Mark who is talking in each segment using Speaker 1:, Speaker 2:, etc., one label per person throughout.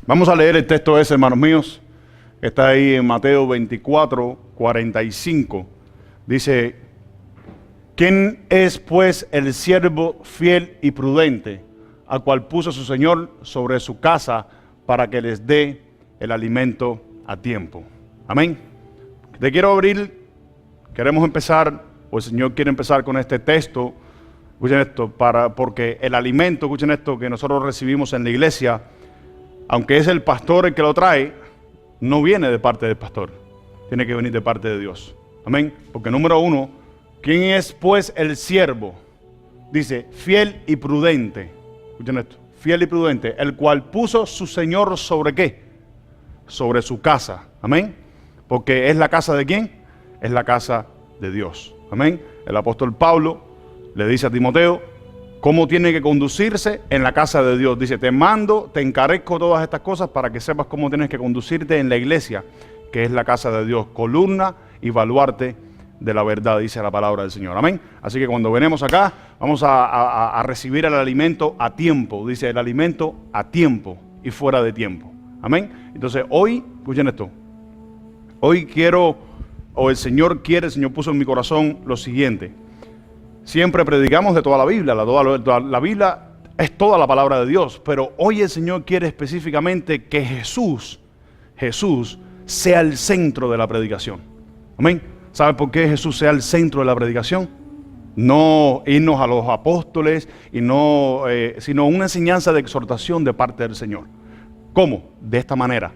Speaker 1: Vamos a leer el texto ese, hermanos míos, que está ahí en Mateo 24, 45. Dice: ¿quién es pues el siervo fiel y prudente, al cual puso su Señor sobre su casa para que les dé el alimento a tiempo? Amén. Te quiero abrir, queremos empezar, o el Señor quiere empezar con este texto. Escuchen esto, porque el alimento, escuchen esto, que nosotros recibimos en la iglesia, aunque es el pastor el que lo trae, no viene de parte del pastor, tiene que venir de parte de Dios. Amén. Porque número uno, ¿quién es pues el siervo? Dice, fiel y prudente. Escuchen esto, fiel y prudente, el cual puso su Señor sobre ¿qué? Sobre su casa. Amén. Porque ¿es la casa de quién? Es la casa de Dios. Amén. El apóstol Pablo le dice a Timoteo cómo tiene que conducirse en la casa de Dios. Dice, te mando, te encarezco todas estas cosas para que sepas cómo tienes que conducirte en la iglesia, que es la casa de Dios, columna y baluarte de la verdad, dice la palabra del Señor. Amén. Así que cuando venimos acá, vamos a recibir el alimento a tiempo. Dice, el alimento a tiempo y fuera de tiempo. Amén. Entonces hoy, escuchen esto, hoy quiero, o el Señor quiere, el Señor puso en mi corazón lo siguiente. Siempre predicamos de toda la Biblia, la Biblia es toda la palabra de Dios, pero hoy el Señor quiere específicamente que Jesús sea el centro de la predicación. Amén. ¿Sabe por qué Jesús sea el centro de la predicación? No irnos a los apóstoles, sino una enseñanza de exhortación de parte del Señor. ¿Cómo? De esta manera.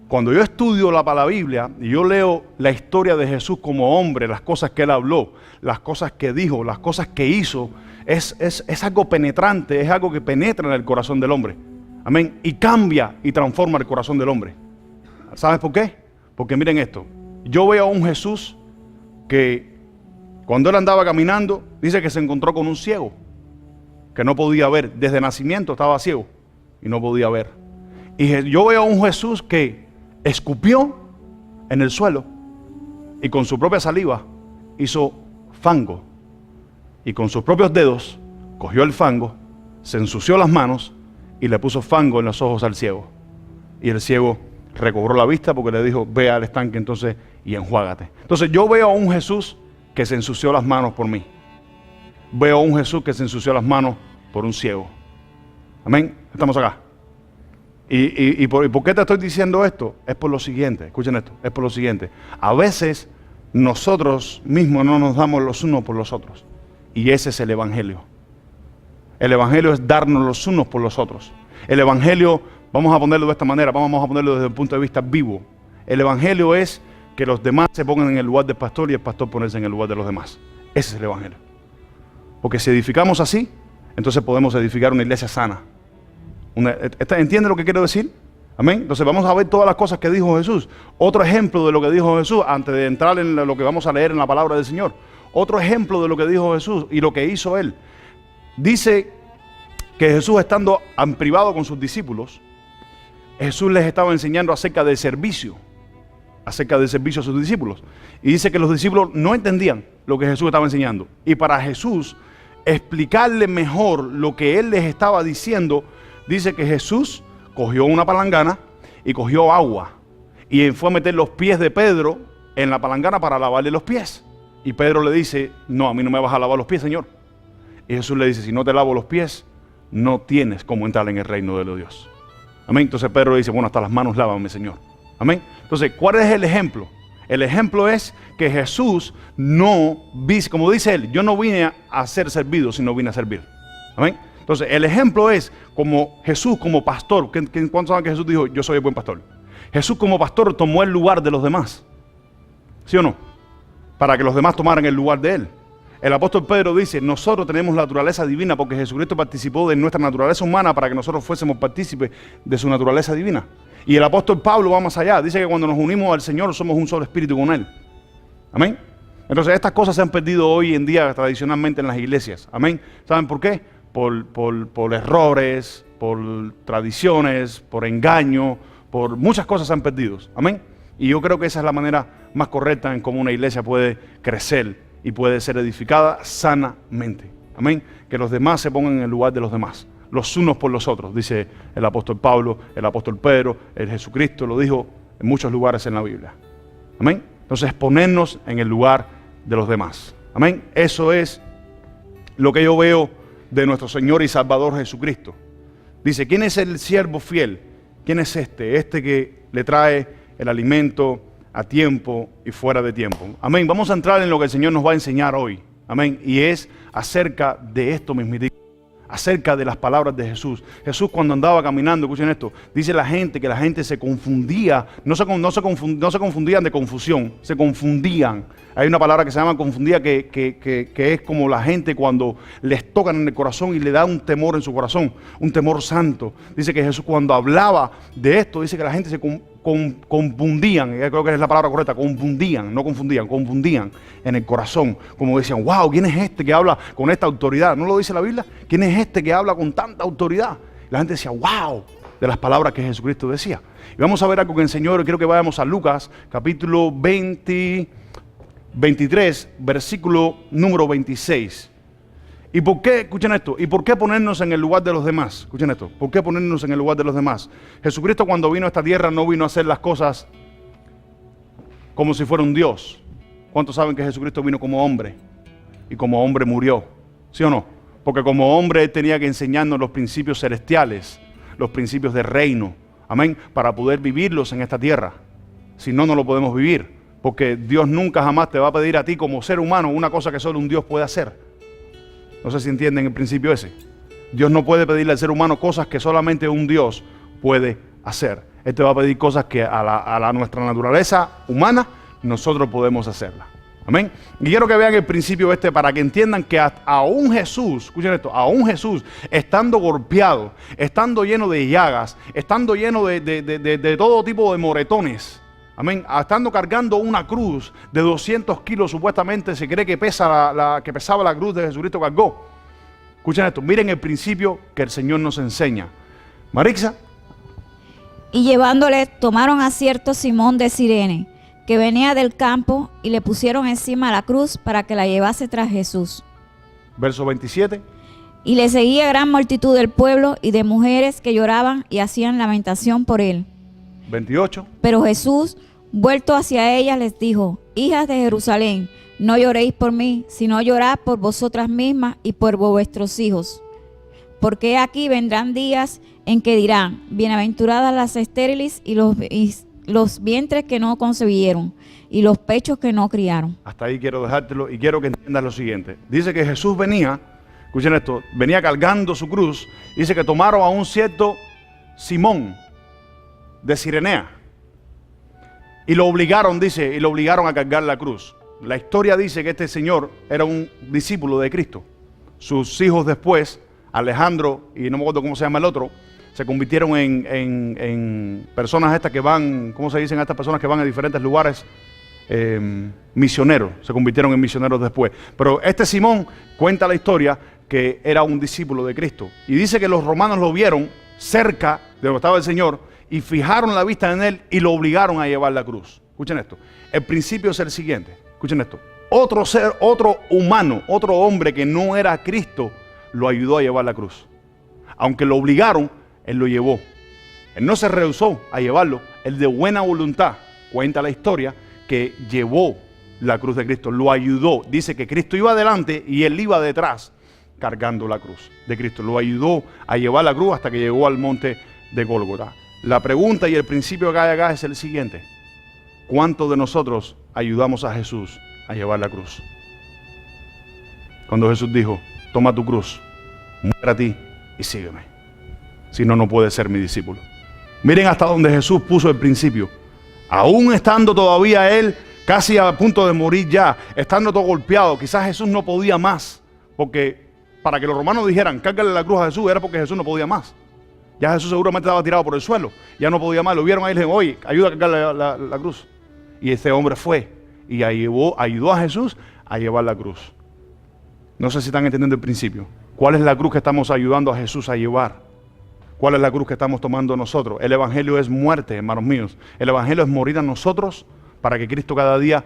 Speaker 1: Cuando yo estudio la Biblia y yo leo la historia de Jesús como hombre, las cosas que Él habló, las cosas que dijo, las cosas que hizo, es algo penetrante, es algo que penetra en el corazón del hombre. Amén. Y cambia y transforma el corazón del hombre. ¿Sabes por qué? Porque miren esto. Yo veo a un Jesús que cuando Él andaba caminando, dice que se encontró con un ciego, que no podía ver. Desde nacimiento estaba ciego y no podía ver. Y yo veo a un Jesús que escupió en el suelo y con su propia saliva hizo fango, y con sus propios dedos cogió el fango, se ensució las manos y le puso fango en los ojos al ciego, y el ciego recobró la vista porque le dijo, ve al estanque entonces y enjuágate. Entonces yo veo a un Jesús que se ensució las manos por mí, veo a un Jesús que se ensució las manos por un ciego. Amén. Estamos acá. ¿Y por qué te estoy diciendo esto? Es por lo siguiente, escuchen esto, es por lo siguiente. A veces nosotros mismos no nos damos los unos por los otros. Y ese es el Evangelio. El Evangelio es darnos los unos por los otros. El Evangelio, vamos a ponerlo de esta manera, vamos a ponerlo desde el punto de vista vivo. El Evangelio es que los demás se pongan en el lugar del pastor y el pastor ponerse en el lugar de los demás. Ese es el Evangelio. Porque si edificamos así, entonces podemos edificar una iglesia sana. ¿Entiende lo que quiero decir? Amén. Entonces vamos a ver todas las cosas que dijo Jesús. Otro ejemplo de lo que dijo Jesús, antes de entrar en lo que vamos a leer en la palabra del Señor. Otro ejemplo de lo que dijo Jesús y lo que hizo Él. Dice que Jesús, estando en privado con sus discípulos, Jesús les estaba enseñando acerca del servicio a sus discípulos. Y dice que los discípulos no entendían lo que Jesús estaba enseñando. Y para Jesús explicarle mejor lo que Él les estaba diciendo, dice que Jesús cogió una palangana y cogió agua y fue a meter los pies de Pedro en la palangana para lavarle los pies. Y Pedro le dice, no, a mí no me vas a lavar los pies, Señor. Y Jesús le dice, si no te lavo los pies, no tienes cómo entrar en el reino de los Dios. Amén. Entonces Pedro le dice, bueno, hasta las manos lávame, Señor. Amén. Entonces, ¿cuál es el ejemplo? El ejemplo es que Jesús como dice Él, yo no vine a ser servido, sino vine a servir. Amén. Entonces, el ejemplo es como Jesús como pastor. ¿Cuántos saben que Jesús dijo, yo soy el buen pastor? Jesús como pastor tomó el lugar de los demás. ¿Sí o no? Para que los demás tomaran el lugar de Él. El apóstol Pedro dice, nosotros tenemos la naturaleza divina porque Jesucristo participó de nuestra naturaleza humana para que nosotros fuésemos partícipes de su naturaleza divina. Y el apóstol Pablo va más allá. Dice que cuando nos unimos al Señor somos un solo espíritu con Él. Amén. Entonces, estas cosas se han perdido hoy en día tradicionalmente en las iglesias. Amén. ¿Saben por qué? Por errores, por tradiciones, por engaño, por muchas cosas se han perdido. Amén. Y yo creo que esa es la manera más correcta en cómo una iglesia puede crecer y puede ser edificada sanamente. Amén. Que los demás se pongan en el lugar de los demás. los unos por los otros, dice el apóstol Pablo, el apóstol Pedro, el Jesucristo lo dijo en muchos lugares en la Biblia. Amén. Entonces, ponernos en el lugar de los demás. Amén. Eso es lo que yo veo de nuestro Señor y Salvador Jesucristo. Dice, ¿quién es el siervo fiel? ¿Quién es este? Este que le trae el alimento a tiempo y fuera de tiempo. Amén. Vamos a entrar en lo que el Señor nos va a enseñar hoy. Amén. Y es acerca de esto mismo. Acerca de las palabras de Jesús. Jesús cuando andaba caminando, escuchen esto, dice la gente que la gente se confundía, no se confundían de confusión, se confundían. Hay una palabra que se llama confundida que es como la gente cuando les tocan en el corazón y le da un temor en su corazón, un temor santo. Dice que Jesús cuando hablaba de esto, dice que la gente se confundían, creo que es la palabra correcta, confundían, no confundían, confundían en el corazón, como decían, wow, ¿quién es este que habla con esta autoridad? ¿No lo dice la Biblia? ¿Quién es este que habla con tanta autoridad? La gente decía, wow, de las palabras que Jesucristo decía. Y vamos a ver algo que el Señor, quiero que vayamos a Lucas, capítulo 23, versículo número 26. ¿Y por qué, escuchen esto, y por qué ponernos en el lugar de los demás? Escuchen esto, ¿por qué ponernos en el lugar de los demás? Jesucristo cuando vino a esta tierra no vino a hacer las cosas como si fuera un Dios. ¿Cuántos saben que Jesucristo vino como hombre? Y como hombre murió, ¿sí o no? Porque como hombre Él tenía que enseñarnos los principios celestiales, los principios del reino, amén, para poder vivirlos en esta tierra. Si no, no lo podemos vivir, porque Dios nunca jamás te va a pedir a ti como ser humano una cosa que solo un Dios puede hacer. No sé si entienden el principio ese. Dios no puede pedirle al ser humano cosas que solamente un Dios puede hacer. Él te va a pedir cosas que a nuestra naturaleza humana nosotros podemos hacerlas. Amén. Y quiero que vean el principio este para que entiendan que aún Jesús, escuchen esto, aún Jesús, estando golpeado, estando lleno de llagas, estando lleno de todo tipo de moretones, amén, estando cargando una cruz de 200 kilos, supuestamente se cree que que pesaba la cruz de Jesucristo cargó. Escuchen esto, miren el principio que el Señor nos enseña. Marixa.
Speaker 2: Y llevándole, tomaron a cierto Simón de Cirene, que venía del campo, y le pusieron encima la cruz para que la llevase tras Jesús.
Speaker 1: Verso 27.
Speaker 2: Y le seguía gran multitud del pueblo y de mujeres que lloraban y hacían lamentación por él.
Speaker 1: 28.
Speaker 2: Pero Jesús, vuelto hacia ellas, les dijo: hijas de Jerusalén, no lloréis por mí, sino llorad por vosotras mismas y por vuestros hijos. Porque aquí vendrán días en que dirán: bienaventuradas las estériles y los vientres que no concebieron y los pechos que no criaron.
Speaker 1: Hasta ahí quiero dejártelo y quiero que entiendas lo siguiente. Dice que Jesús venía, escuchen esto, venía cargando su cruz. Dice que tomaron a un cierto Simón de Cirenea y lo obligaron, dice, a cargar la cruz. La historia dice que este señor era un discípulo de Cristo. Sus hijos después, Alejandro y no me acuerdo cómo se llama el otro, se convirtieron en personas estas que van, ¿cómo se dicen estas personas que van a diferentes lugares? Misioneros, se convirtieron en misioneros después. Pero este Simón cuenta la historia que era un discípulo de Cristo. Y dice que los romanos lo vieron cerca de donde estaba el Señor y fijaron la vista en él y lo obligaron a llevar la cruz. Escuchen esto. El principio es el siguiente. Escuchen esto. Otro ser, otro humano, otro hombre que no era Cristo, lo ayudó a llevar la cruz. Aunque lo obligaron, él lo llevó. Él no se rehusó a llevarlo. Él de buena voluntad, cuenta la historia, que llevó la cruz de Cristo. Lo ayudó. Dice que Cristo iba adelante y él iba detrás cargando la cruz de Cristo. Lo ayudó a llevar la cruz hasta que llegó al monte de Gólgota. La pregunta y el principio que hay acá es el siguiente. ¿Cuántos de nosotros ayudamos a Jesús a llevar la cruz? Cuando Jesús dijo: toma tu cruz, muere a ti y sígueme. Si no, no puedes ser mi discípulo. Miren hasta donde Jesús puso el principio. Aún estando todavía él casi a punto de morir ya, estando todo golpeado, quizás Jesús no podía más. Porque para que los romanos dijeran, cárgale la cruz a Jesús, era porque Jesús no podía más. Ya Jesús seguramente estaba tirado por el suelo, ya no podía más. Lo vieron ahí y le dijeron: oye, ayuda a cargarle la cruz. Y este hombre fue y ayudó a Jesús a llevar la cruz. No sé si están entendiendo el principio. ¿Cuál es la cruz que estamos ayudando a Jesús a llevar? ¿Cuál es la cruz que estamos tomando nosotros? El evangelio es muerte, hermanos míos. El evangelio es morir a nosotros para que Cristo cada día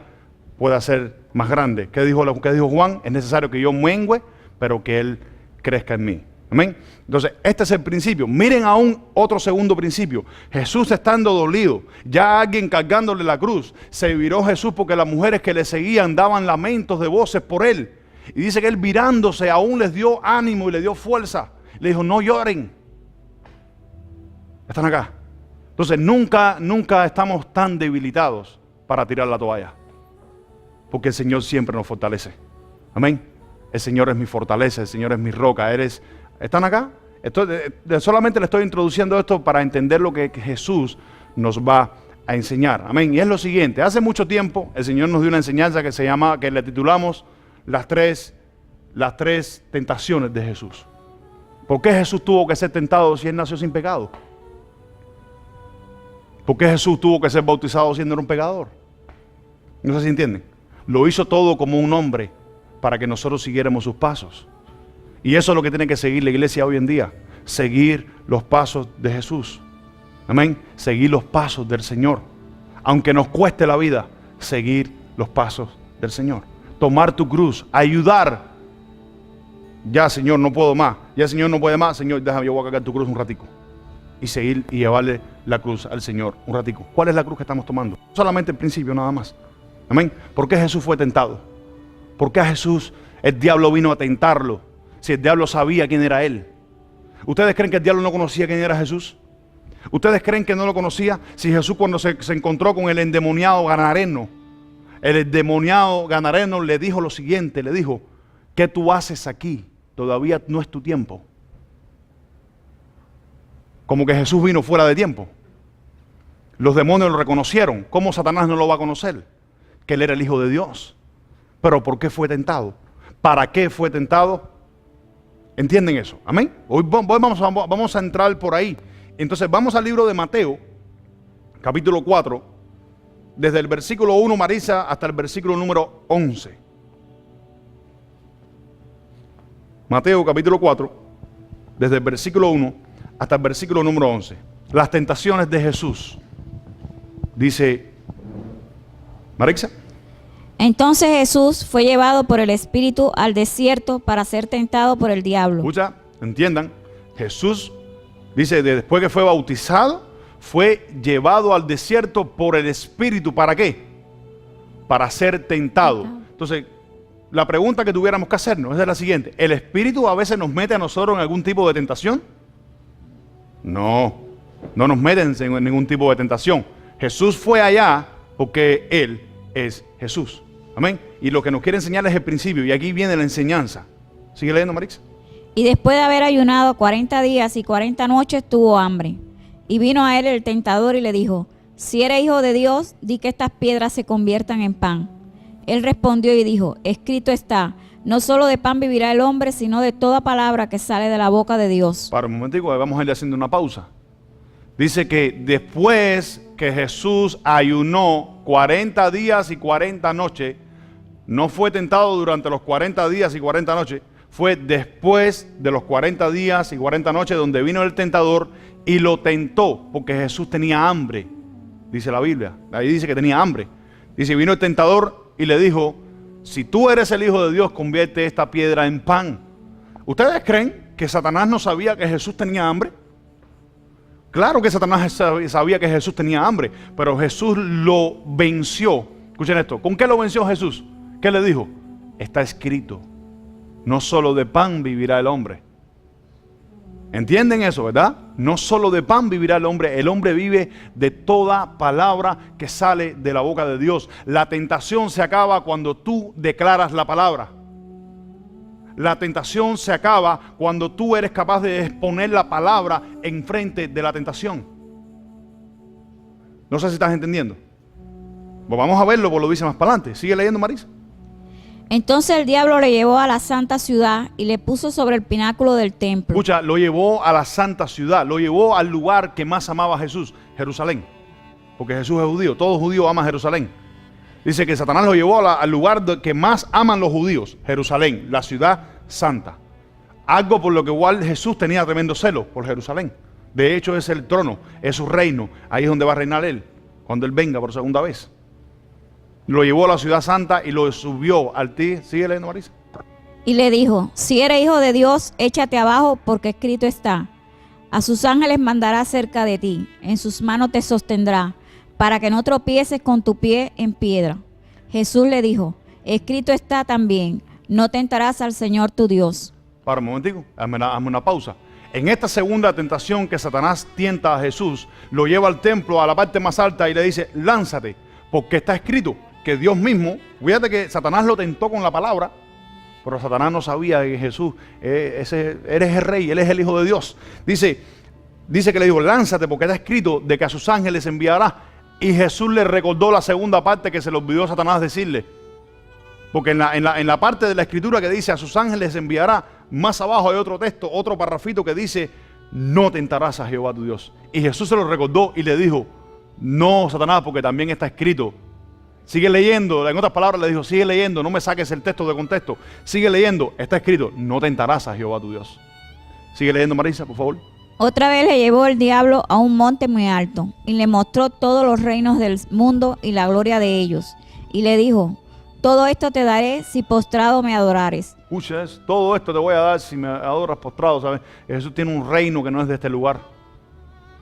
Speaker 1: pueda ser más grande. ¿Qué dijo Juan? Es necesario que yo mengüe, pero que Él crezca en mí. Amén. Entonces, este es el principio. Miren aún otro segundo principio. Jesús estando dolido, ya alguien cargándole la cruz, se viró Jesús porque las mujeres que le seguían daban lamentos de voces por él. Y dice que él virándose aún les dio ánimo y le dio fuerza. Le dijo, no lloren. Están acá. Entonces, nunca estamos tan debilitados para tirar la toalla. Porque el Señor siempre nos fortalece. Amén. El Señor es mi fortaleza, el Señor es mi roca. ¿Están acá? Solamente le estoy introduciendo esto para entender lo que Jesús nos va a enseñar. Amén. Y es lo siguiente. Hace mucho tiempo el Señor nos dio una enseñanza que le titulamos las tres tentaciones de Jesús. ¿Por qué Jesús tuvo que ser tentado si Él nació sin pecado? ¿Por qué Jesús tuvo que ser bautizado siendo un pecador? No sé si entienden. Lo hizo todo como un hombre para que nosotros siguiéramos sus pasos. Y eso es lo que tiene que seguir la iglesia hoy en día. Seguir los pasos de Jesús. Amén. Seguir los pasos del Señor. Aunque nos cueste la vida, seguir los pasos del Señor. Tomar tu cruz, ayudar. Ya, Señor, no puedo más. Ya, Señor, no puede más. Señor, déjame, yo voy a cargar tu cruz un ratico. Y seguir y llevarle la cruz al Señor un ratico. ¿Cuál es la cruz que estamos tomando? Solamente el principio, nada más. Amén. ¿Por qué Jesús fue tentado? ¿Por qué a Jesús el diablo vino a tentarlo? Si el diablo sabía quién era él. ¿Ustedes creen que el diablo no conocía quién era Jesús? ¿Ustedes creen que no lo conocía? Si Jesús cuando se encontró con el endemoniado Gadareno, el endemoniado Gadareno le dijo lo siguiente, le dijo, ¿qué tú haces aquí? Todavía no es tu tiempo. Como que Jesús vino fuera de tiempo. Los demonios lo reconocieron. ¿Cómo Satanás no lo va a conocer? Que él era el Hijo de Dios. Pero ¿por qué fue tentado? ¿Para qué fue tentado? ¿Entienden eso? Amén. Hoy vamos a entrar por ahí. Entonces vamos al libro de Mateo, capítulo 4, desde el versículo 1, Marisa, hasta el versículo número 11. Mateo, capítulo 4, desde el versículo 1 hasta el versículo número 11. Las tentaciones de Jesús. Dice, Marisa.
Speaker 2: Entonces Jesús fue llevado por el Espíritu al desierto para ser tentado por el diablo.
Speaker 1: Escucha, entiendan, Jesús dice, después que fue bautizado, fue llevado al desierto por el Espíritu. ¿Para qué? Para ser tentado. Entonces, la pregunta que tuviéramos que hacernos es la siguiente. ¿El Espíritu a veces nos mete a nosotros en algún tipo de tentación? No nos meten en ningún tipo de tentación. Jesús fue allá porque Él es Jesús. Amén. Y lo que nos quiere enseñar es el principio. Y aquí viene la enseñanza. ¿Sigue leyendo, Marix?
Speaker 2: Y después de haber ayunado 40 días y 40 noches, tuvo hambre. Y vino a él el tentador y le dijo, si eres hijo de Dios, di que estas piedras se conviertan en pan. Él respondió y dijo, escrito está, no solo de pan vivirá el hombre, sino de toda palabra que sale de la boca de Dios.
Speaker 1: Para un momentico, vamos a ir haciendo una pausa. Dice que después que Jesús ayunó 40 días y 40 noches, no fue tentado durante los 40 días y 40 noches, fue después de los 40 días y 40 noches donde vino el tentador y lo tentó, porque Jesús tenía hambre, dice la Biblia. Ahí dice que tenía hambre. Dice, vino el tentador y le dijo, si tú eres el Hijo de Dios, convierte esta piedra en pan. ¿Ustedes creen que Satanás no sabía que Jesús tenía hambre? Claro que Satanás sabía que Jesús tenía hambre, pero Jesús lo venció. Escuchen esto, ¿con qué lo venció Jesús? ¿Qué le dijo? Está escrito, no solo de pan vivirá el hombre. ¿Entienden eso, verdad? No solo de pan vivirá el hombre vive de toda palabra que sale de la boca de Dios. La tentación se acaba cuando tú declaras la palabra. La tentación se acaba cuando tú eres capaz de exponer la palabra enfrente de la tentación. No sé si estás entendiendo. Pues vamos a verlo, pues lo dice más para adelante. Sigue leyendo, Marisa.
Speaker 2: Entonces el diablo le llevó a la santa ciudad y le puso sobre el pináculo del templo.
Speaker 1: Escucha, lo llevó a la santa ciudad, lo llevó al lugar que más amaba a Jesús, Jerusalén. Porque Jesús es judío, todo judío ama Jerusalén. Dice que Satanás lo llevó al lugar que más aman los judíos, Jerusalén, la ciudad santa. Algo por lo que igual Jesús tenía tremendo celo por Jerusalén. De hecho es el trono, es su reino, ahí es donde va a reinar Él, cuando Él venga por segunda vez. Lo llevó a la ciudad santa y lo subió al ti. Sigue leyendo, Marisa.
Speaker 2: Y le dijo, si eres hijo de Dios, échate abajo, porque escrito está, a sus ángeles mandará cerca de ti, en sus manos te sostendrá, para que no tropieces con tu pie en piedra. Jesús le dijo, escrito está también, no tentarás al Señor tu Dios.
Speaker 1: Para un momentico, hazme una pausa. En esta segunda tentación que Satanás tienta a Jesús, lo lleva al templo, a la parte más alta, y le dice, lánzate, porque está escrito que Dios mismo, fíjate que Satanás lo tentó con la palabra, pero Satanás no sabía que Jesús, eres el rey, él es el Hijo de Dios. Dice que le dijo, lánzate, porque está escrito de que a sus ángeles enviará. Y Jesús le recordó la segunda parte que se le olvidó a Satanás decirle. Porque en la parte de la escritura que dice, a sus ángeles enviará, más abajo hay otro texto, otro parrafito que dice, no tentarás a Jehová tu Dios. Y Jesús se lo recordó y le dijo, no, Satanás, porque también está escrito. Sigue leyendo, en otras palabras le dijo, sigue leyendo, no me saques el texto de contexto. Sigue leyendo, está escrito, no tentarás a Jehová tu Dios. Sigue leyendo, Marisa, por favor.
Speaker 2: Otra vez le llevó el diablo a un monte muy alto, y le mostró todos los reinos del mundo y la gloria de ellos. Y le dijo, todo esto te daré si postrado me adorares.
Speaker 1: Escucha eso, todo esto te voy a dar si me adoras postrado, ¿sabes? Jesús tiene un reino que no es de este lugar.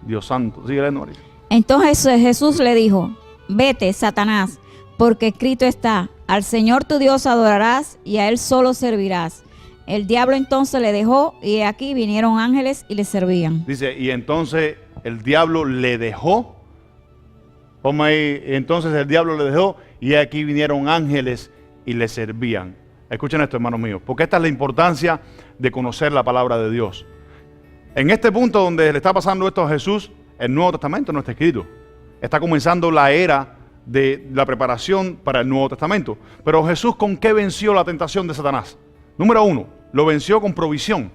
Speaker 1: Dios santo. Sigue leyendo, Marisa.
Speaker 2: Entonces Jesús le dijo, vete, Satanás, porque escrito está, al Señor tu Dios adorarás y a Él solo servirás. El diablo entonces le dejó y aquí vinieron ángeles y le servían.
Speaker 1: Dice, y entonces el diablo le dejó. Ponme ahí, entonces el diablo le dejó y aquí vinieron ángeles y le servían. Escuchen esto, hermanos míos, porque esta es la importancia de conocer la palabra de Dios. En este punto donde le está pasando esto a Jesús, el Nuevo Testamento no está escrito. Está comenzando la era de la preparación para el Nuevo Testamento. Pero Jesús, ¿con qué venció la tentación de Satanás? Número uno, lo venció con provisión.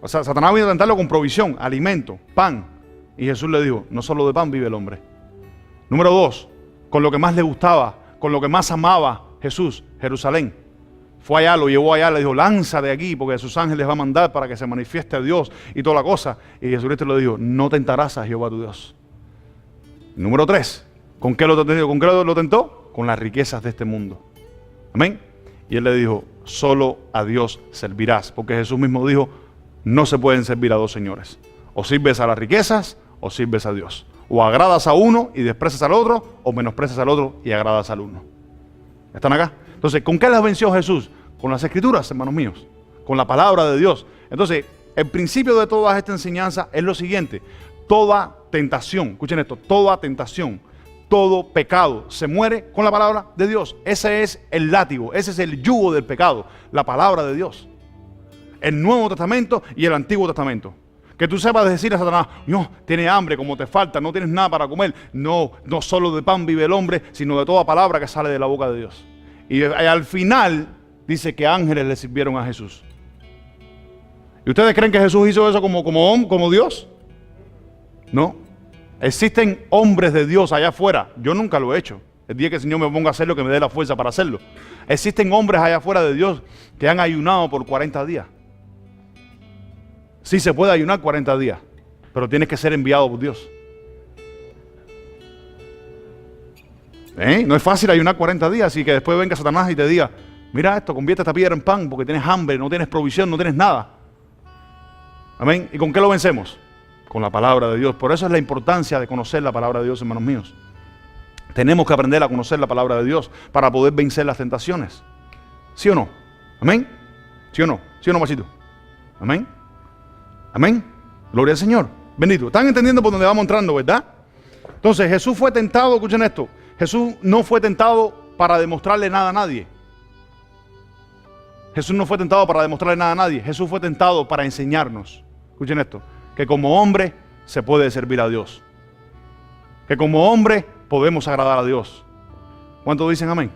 Speaker 1: O sea, Satanás vino a tentarlo con provisión, alimento, pan. Y Jesús le dijo, no solo de pan vive el hombre. Número dos, con lo que más le gustaba, con lo que más amaba Jesús, Jerusalén. Fue allá, lo llevó allá, le dijo, lánzate de aquí, porque sus ángeles va a mandar para que se manifieste a Dios y toda la cosa. Y Jesucristo le dijo, no tentarás a Jehová tu Dios. Número tres, ¿con qué lo tentó? Con las riquezas de este mundo. Amén. Y él le dijo, solo a Dios servirás. Porque Jesús mismo dijo, no se pueden servir a dos señores. O sirves a las riquezas o sirves a Dios. O agradas a uno y desprecias al otro, o menosprecias al otro y agradas al uno. ¿Están acá? Entonces, ¿con qué las venció Jesús? Con las escrituras, hermanos míos. Con la palabra de Dios. Entonces, el principio de toda esta enseñanza es lo siguiente. Toda tentación, escuchen esto, toda tentación, todo pecado se muere con la palabra de Dios. Ese es el látigo, ese es el yugo del pecado, la palabra de Dios. El Nuevo Testamento y el Antiguo Testamento. Que tú sepas decir a Satanás, no, tienes hambre, como te falta, no tienes nada para comer. No, no solo de pan vive el hombre, sino de toda palabra que sale de la boca de Dios. Y al final dice que ángeles le sirvieron a Jesús. ¿Y ustedes creen que Jesús hizo eso como Dios? No. Existen hombres de Dios allá afuera. Yo nunca lo he hecho. El día que el Señor me ponga a hacerlo, que me dé la fuerza para hacerlo. Existen hombres allá afuera de Dios que han ayunado por 40 días. Sí se puede ayunar 40 días, pero tienes que ser enviado por Dios. No es fácil ayunar 40 días y que después venga Satanás y te diga, mira esto, convierte esta piedra en pan porque tienes hambre, no tienes provisión, no tienes nada. Amén. ¿Y con qué lo vencemos? Con la palabra de Dios. Por eso es la importancia de conocer la palabra de Dios, hermanos míos. Tenemos que aprender a conocer la palabra de Dios para poder vencer las tentaciones. ¿Sí o no? Amén. ¿Sí o no? ¿Sí o no, machito? Amén. Amén. Gloria al Señor. Bendito. ¿Están entendiendo por dónde vamos entrando, verdad? Entonces Jesús fue tentado, escuchen esto. Jesús no fue tentado para demostrarle nada a nadie. Jesús no fue tentado para demostrarle nada a nadie. Jesús fue tentado para enseñarnos. Escuchen esto. Que como hombre se puede servir a Dios. Que como hombre podemos agradar a Dios. ¿Cuántos dicen amén?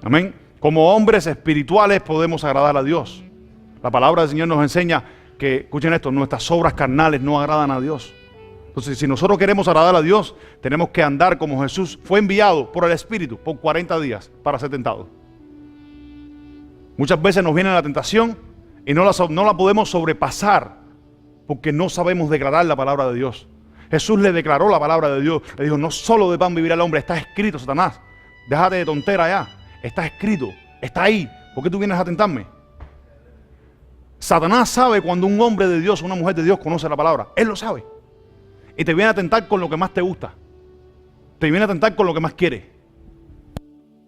Speaker 1: Amén. Como hombres espirituales podemos agradar a Dios. La palabra del Señor nos enseña que, escuchen esto, nuestras obras carnales no agradan a Dios. Entonces, si nosotros queremos agradar a Dios, tenemos que andar como Jesús fue enviado por el Espíritu por 40 días para ser tentado. Muchas veces nos viene la tentación y no la podemos sobrepasar porque no sabemos declarar la palabra de Dios. Jesús le declaró la palabra de Dios. Le dijo, no solo de pan vivirá el hombre, está escrito, Satanás. Déjate de tontera ya. Está escrito, está ahí. ¿Por qué tú vienes a tentarme? Satanás sabe cuando un hombre de Dios o una mujer de Dios conoce la palabra. Él lo sabe. Y te viene a tentar con lo que más te gusta. Te viene a tentar con lo que más quiere.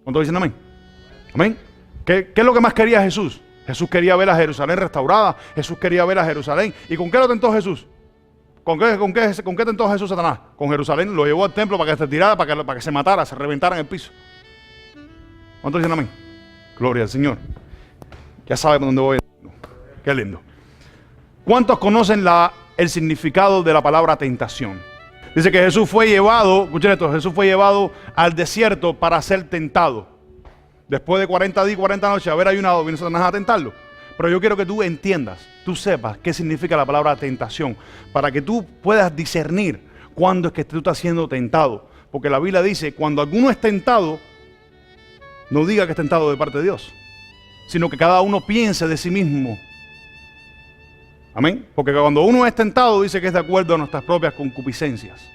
Speaker 1: ¿Cuántos dicen amén? Amén. ¿Qué es lo que más quería Jesús? Jesús quería ver a Jerusalén restaurada. Jesús quería ver a Jerusalén. ¿Y con qué lo tentó Jesús? ¿Con qué tentó Jesús Satanás? Con Jerusalén. Lo llevó al templo para que se tirara, para que se matara, se reventara en el piso. ¿Cuántos dicen amén? Gloria al Señor. Ya sabe por dónde voy. Qué lindo. ¿Cuántos conocen el significado de la palabra tentación? Dice que Jesús fue llevado, escuchen esto, Jesús fue llevado al desierto para ser tentado. Después de 40 días y 40 noches haber ayunado, vino Satanás a tentarlo. Pero yo quiero que tú entiendas, tú sepas qué significa la palabra tentación, para que tú puedas discernir cuándo es que tú estás siendo tentado. Porque la Biblia dice, cuando alguno es tentado, no diga que es tentado de parte de Dios, sino que cada uno piense de sí mismo. Amén. Porque cuando uno es tentado, dice que es de acuerdo a nuestras propias concupiscencias.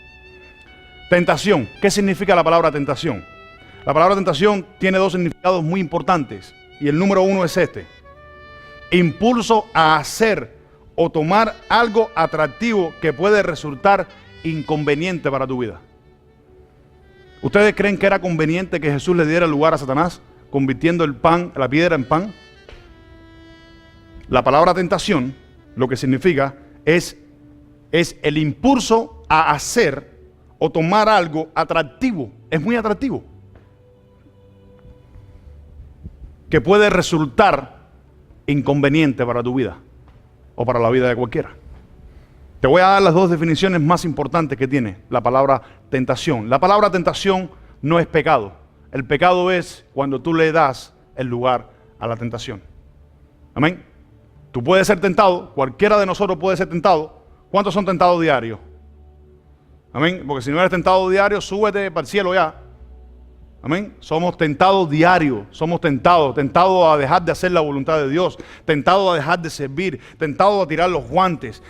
Speaker 1: Tentación. ¿Qué significa la palabra tentación? La palabra tentación tiene dos significados muy importantes. Y el número uno es este: impulso a hacer o tomar algo atractivo que puede resultar inconveniente para tu vida. ¿Ustedes creen que era conveniente que Jesús le diera lugar a Satanás, convirtiendo el pan, la piedra en pan? La palabra tentación, lo que significa es el impulso a hacer o tomar algo atractivo. Es muy atractivo, que puede resultar inconveniente para tu vida o para la vida de cualquiera. Te voy a dar las dos definiciones más importantes que tiene la palabra tentación. La palabra tentación no es pecado. El pecado es cuando tú le das el lugar a la tentación. Amén. Tú puedes ser tentado, cualquiera de nosotros puede ser tentado. ¿Cuántos son tentados diarios? Amén. Porque si no eres tentado diario, súbete para el cielo ya. Amén. Somos tentados diarios, somos tentados a dejar de hacer la voluntad de Dios, tentados a dejar de servir, tentados a tirar los guantes,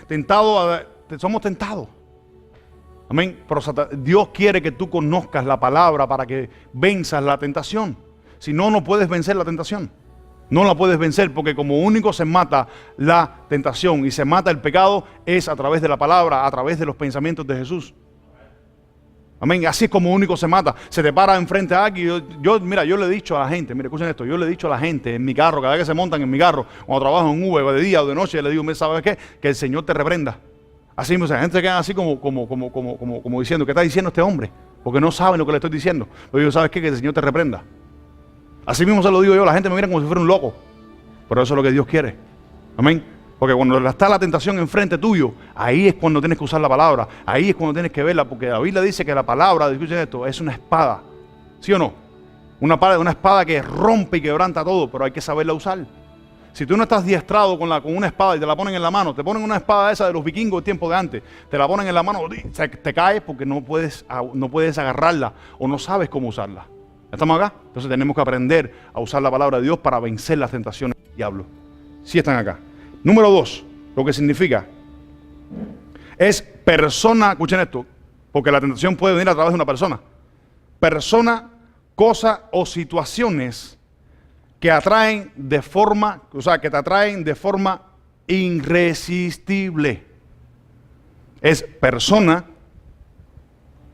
Speaker 1: somos tentados. Amén. Pero Dios quiere que tú conozcas la palabra para que venzas la tentación. Si no, no puedes vencer la tentación. No la puedes vencer, porque como único se mata la tentación y se mata el pecado es a través de la palabra, a través de los pensamientos de Jesús. Amén. Así es como único se mata. Se te para enfrente a alguien. Mira, yo le he dicho a la gente, mira, escuchen esto, yo le he dicho a la gente en mi carro, cada vez que se montan en mi carro, cuando trabajo en Uber, de día o de noche, le digo, ¿sabes qué? Que el Señor te reprenda. Así, o sea, la gente se queda así como diciendo, ¿qué está diciendo este hombre? Porque no saben lo que le estoy diciendo. Pero yo, ¿sabes qué? Que el Señor te reprenda. Así mismo se lo digo yo, la gente me mira como si fuera un loco. Pero eso es lo que Dios quiere. Amén. Porque cuando está la tentación enfrente tuyo, ahí es cuando tienes que usar la palabra. Ahí es cuando tienes que verla, porque la Biblia dice que la palabra, escuchen esto, es una espada. ¿Sí o no? Una espada que rompe y quebranta todo, pero hay que saberla usar. Si tú no estás diestrado con una espada y te la ponen en la mano, te ponen una espada esa de los vikingos tiempo de antes, te la ponen en la mano, te caes porque no puedes agarrarla o no sabes cómo usarla. ¿Estamos acá? Entonces tenemos que aprender a usar la palabra de Dios para vencer las tentaciones del diablo. Sí están acá. Número 2, lo que significa es persona, escuchen esto, porque la tentación puede venir a través de una persona. Persona, cosa o situaciones que atraen de forma, que te atraen de forma irresistible. Es persona,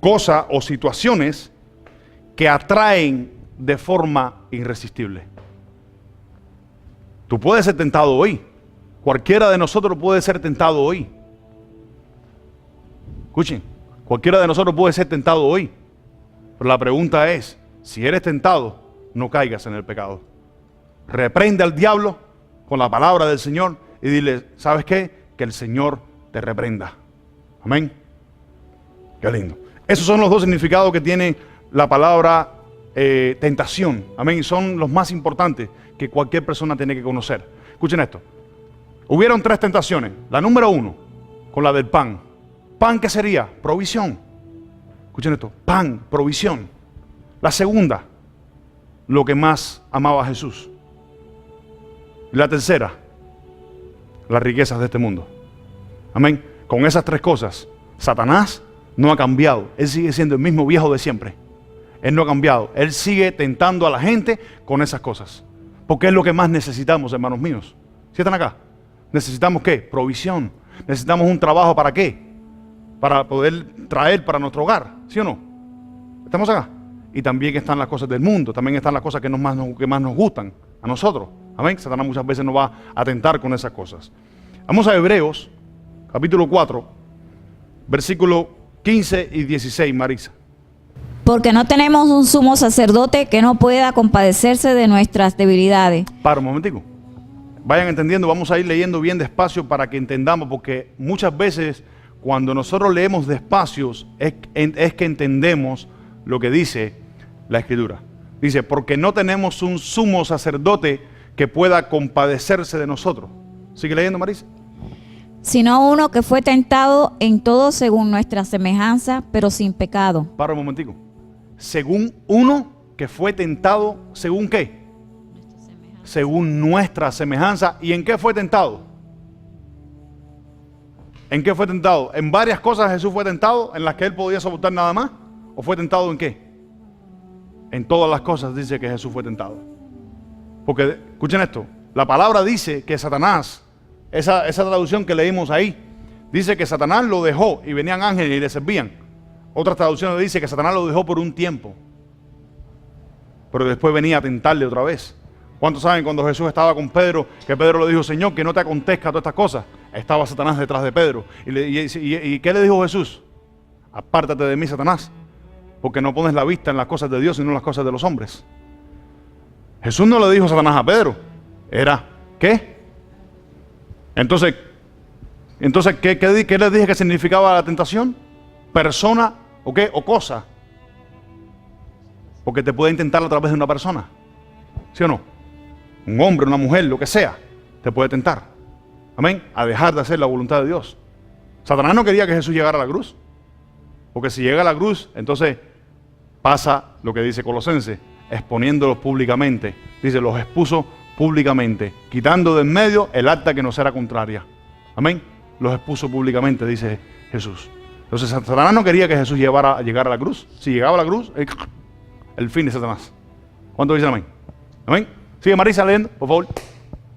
Speaker 1: cosa o situaciones que atraen de forma irresistible. Tú puedes ser tentado hoy. Cualquiera de nosotros puede ser tentado hoy. Escuchen, cualquiera de nosotros puede ser tentado hoy. Pero la pregunta es, si eres tentado, no caigas en el pecado. Reprende al diablo con la palabra del Señor y dile, ¿sabes qué? Que el Señor te reprenda. Amén. Qué lindo. Esos son los dos significados que tiene la palabra tentación. Amén. Son los más importantes que cualquier persona tiene que conocer. Escuchen esto. Hubieron 3 tentaciones. La número 1, con la del pan. ¿Pan qué sería? Provisión. Escuchen esto. Pan, provisión. La segunda, lo que más amaba a Jesús. Y la tercera, las riquezas de este mundo. Amén. Con esas 3 cosas, Satanás no ha cambiado. Él sigue siendo el mismo viejo de siempre. Él no ha cambiado. Él sigue tentando a la gente con esas cosas. Porque es lo que más necesitamos, hermanos míos. ¿Sí están acá? ¿Necesitamos qué? Provisión. ¿Necesitamos un trabajo para qué? Para poder traer para nuestro hogar, ¿sí o no? ¿Estamos acá? Y también están las cosas del mundo, también están las cosas que más nos gustan a nosotros. Amén. Satanás muchas veces nos va a tentar con esas cosas. Vamos a Hebreos, capítulo 4, versículo 15 y 16, Marisa.
Speaker 2: Porque no tenemos un sumo sacerdote que no pueda compadecerse de nuestras debilidades.
Speaker 1: Para un momentico. Vayan entendiendo, vamos a ir leyendo bien despacio para que entendamos, porque muchas veces cuando nosotros leemos despacio es que entendemos lo que dice la Escritura. Dice, porque no tenemos un sumo sacerdote que pueda compadecerse de nosotros. ¿Sigue leyendo, Marisa?
Speaker 2: Sino uno que fue tentado en todo según nuestra semejanza, pero sin pecado.
Speaker 1: Para un momentico. Según uno que fue tentado, ¿según qué? Según nuestra semejanza. ¿Y en qué fue tentado? ¿En qué fue tentado? ¿En varias cosas Jesús fue tentado en las que él podía soportar nada más? ¿O fue tentado en qué? En todas las cosas dice que Jesús fue tentado. Porque, escuchen esto, la palabra dice que Satanás, esa traducción que leímos ahí, dice que Satanás lo dejó y venían ángeles y le servían. Otras traducciones dice que Satanás lo dejó por un tiempo, pero después venía a tentarle otra vez. ¿Cuántos saben cuando Jesús estaba con Pedro, que Pedro le dijo, Señor, que no te acontezca todas estas cosas? Estaba Satanás detrás de Pedro. ¿Y qué le dijo Jesús? Apártate de mí, Satanás, porque no pones la vista en las cosas de Dios, sino en las cosas de los hombres. Jesús no le dijo Satanás a Pedro. Era, ¿qué? Entonces ¿qué les dije que significaba la tentación? Persona, ¿o qué? O cosa. Porque te puede intentar a través de una persona. ¿Sí o no? Un hombre, una mujer, lo que sea, te puede tentar. Amén. A dejar de hacer la voluntad de Dios. Satanás no quería que Jesús llegara a la cruz. Porque si llega a la cruz, entonces pasa lo que dice Colosenses, exponiéndolos públicamente. Dice, los expuso públicamente, quitando de en medio el acta que nos era contraria. Amén. Los expuso públicamente, dice Jesús. Entonces Satanás no quería que Jesús llegara a la cruz. Si llegaba a la cruz, el fin de Satanás. ¿Cuántos dicen amén? Amén. Sigue Marisa leyendo, por favor.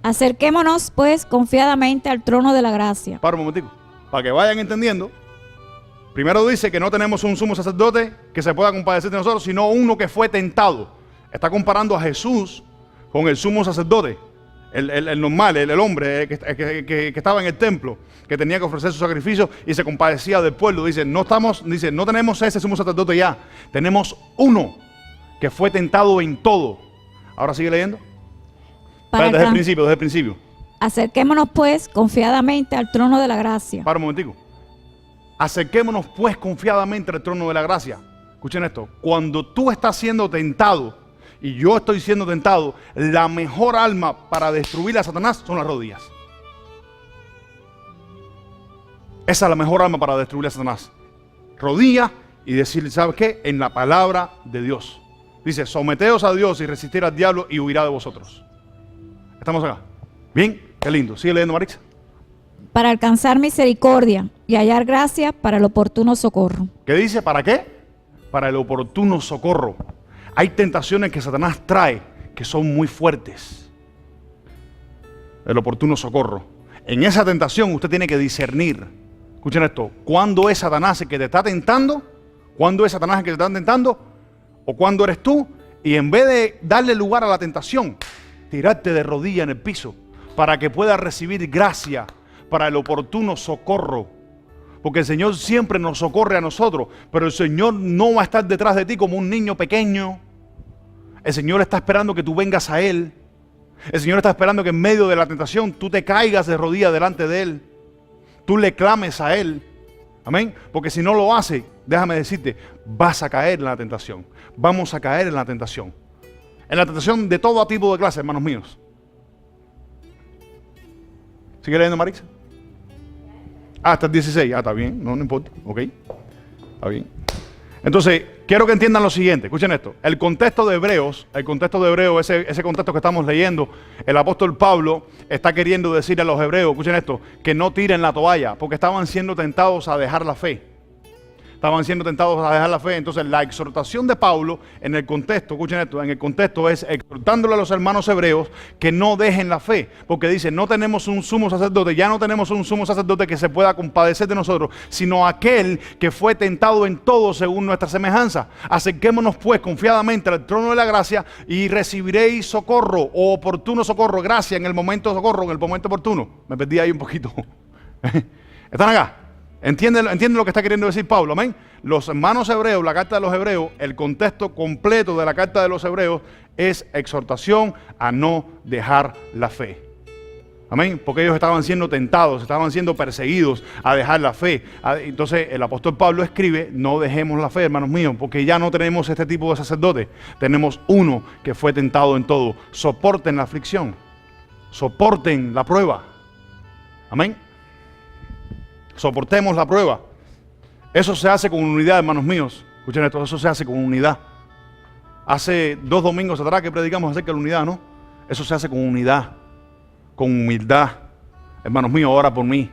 Speaker 2: Acerquémonos pues confiadamente al trono de la gracia.
Speaker 1: Para un momentico, para que vayan entendiendo. Primero dice que no tenemos un sumo sacerdote que se pueda compadecer de nosotros, sino uno que fue tentado. Está comparando a Jesús con el sumo sacerdote, el normal, el hombre que estaba en el templo, que tenía que ofrecer su sacrificio y se compadecía del pueblo. Dice, no tenemos ese sumo sacerdote ya, tenemos uno que fue tentado en todo. Ahora sigue leyendo. Desde el principio.
Speaker 2: Acerquémonos pues confiadamente al trono de la gracia.
Speaker 1: Para un momentico. Acerquémonos pues confiadamente al trono de la gracia. Escuchen esto. Cuando tú estás siendo tentado y yo estoy siendo tentado, la mejor arma para destruir a Satanás son las rodillas. Esa es la mejor arma para destruir a Satanás. Rodilla y decir, ¿sabes qué? En la palabra de Dios. Dice, someteos a Dios y resistir al diablo y huirá de vosotros. ¿Estamos acá? Bien, qué lindo. Sigue leyendo, Marisa.
Speaker 2: Para alcanzar misericordia y hallar gracia para el oportuno socorro.
Speaker 1: ¿Qué dice? ¿Para qué? Para el oportuno socorro. Hay tentaciones que Satanás trae que son muy fuertes. El oportuno socorro. En esa tentación usted tiene que discernir. Escuchen esto. ¿Cuándo es Satanás el que te está tentando? ¿Cuándo es Satanás el que te está tentando? ¿O cuándo eres tú? Y en vez de darle lugar a la tentación, tirarte de rodilla en el piso para que puedas recibir gracia para el oportuno socorro. Porque el Señor siempre nos socorre a nosotros, pero el Señor no va a estar detrás de ti como un niño pequeño. El Señor está esperando que tú vengas a Él. El Señor está esperando que en medio de la tentación tú te caigas de rodillas delante de Él. Tú le clames a Él. Amén. Porque si no lo hace, déjame decirte, vas a caer en la tentación. Vamos a caer en la tentación. En la tentación de todo tipo de clase, hermanos míos. ¿Sigue leyendo, Marisa? Hasta el 16. Está bien. No importa. Ok. Está bien. Entonces, quiero que entiendan lo siguiente. Escuchen esto. El contexto de Hebreos, ese contexto que estamos leyendo, el apóstol Pablo está queriendo decir a los hebreos, escuchen esto, que no tiren la toalla, porque estaban siendo tentados a dejar la fe. estaban siendo tentados a dejar la fe. Entonces la exhortación de Pablo en el contexto, escuchen esto, en el contexto es exhortándole a los hermanos hebreos que no dejen la fe, porque dice, no tenemos un sumo sacerdote, ya no tenemos un sumo sacerdote que se pueda compadecer de nosotros, sino aquel que fue tentado en todo según nuestra semejanza. Acerquémonos pues confiadamente al trono de la gracia y recibiréis socorro o oportuno socorro, gracia en el momento de socorro, en el momento oportuno. Me perdí ahí un poquito. ¿Están acá? ¿Entienden lo que está queriendo decir Pablo? Amén. Los hermanos hebreos, la carta de los hebreos, el contexto completo de la carta de los hebreos es exhortación a no dejar la fe. Amén. Porque ellos estaban siendo tentados, estaban siendo perseguidos a dejar la fe. Entonces el apóstol Pablo escribe, no dejemos la fe, hermanos míos, porque ya no tenemos este tipo de sacerdote. Tenemos uno que fue tentado en todo. Soporten la aflicción. Soporten la prueba. Amén. Soportemos la prueba. Eso se hace con unidad, hermanos míos. Escuchen esto, eso se hace con unidad. Hace 2 domingos atrás que predicamos acerca de la unidad, ¿no? Eso se hace con unidad, con humildad. Hermanos míos, ora por mí.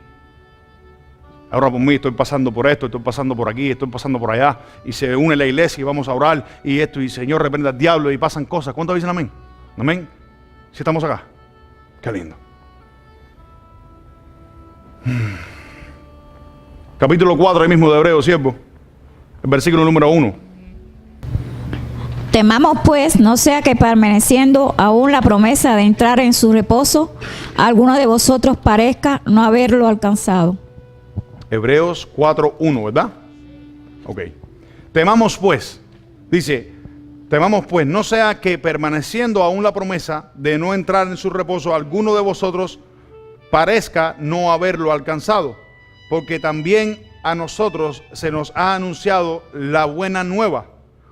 Speaker 1: Ora por mí, estoy pasando por esto, estoy pasando por aquí, estoy pasando por allá. Y se une la iglesia y vamos a orar y esto, y Señor reprenda al diablo y pasan cosas. ¿Cuántos dicen amén? Amén. Si estamos acá. Qué lindo. Capítulo 4 ahí mismo de Hebreos, siervo. El versículo número 1.
Speaker 2: Temamos pues, no sea que permaneciendo aún la promesa de entrar en su reposo, alguno de vosotros parezca no haberlo alcanzado.
Speaker 1: Hebreos 4:1, ¿verdad? Ok. Temamos pues, dice, temamos pues, no sea que permaneciendo aún la promesa de no entrar en su reposo, alguno de vosotros parezca no haberlo alcanzado. Porque también a nosotros se nos ha anunciado la buena nueva,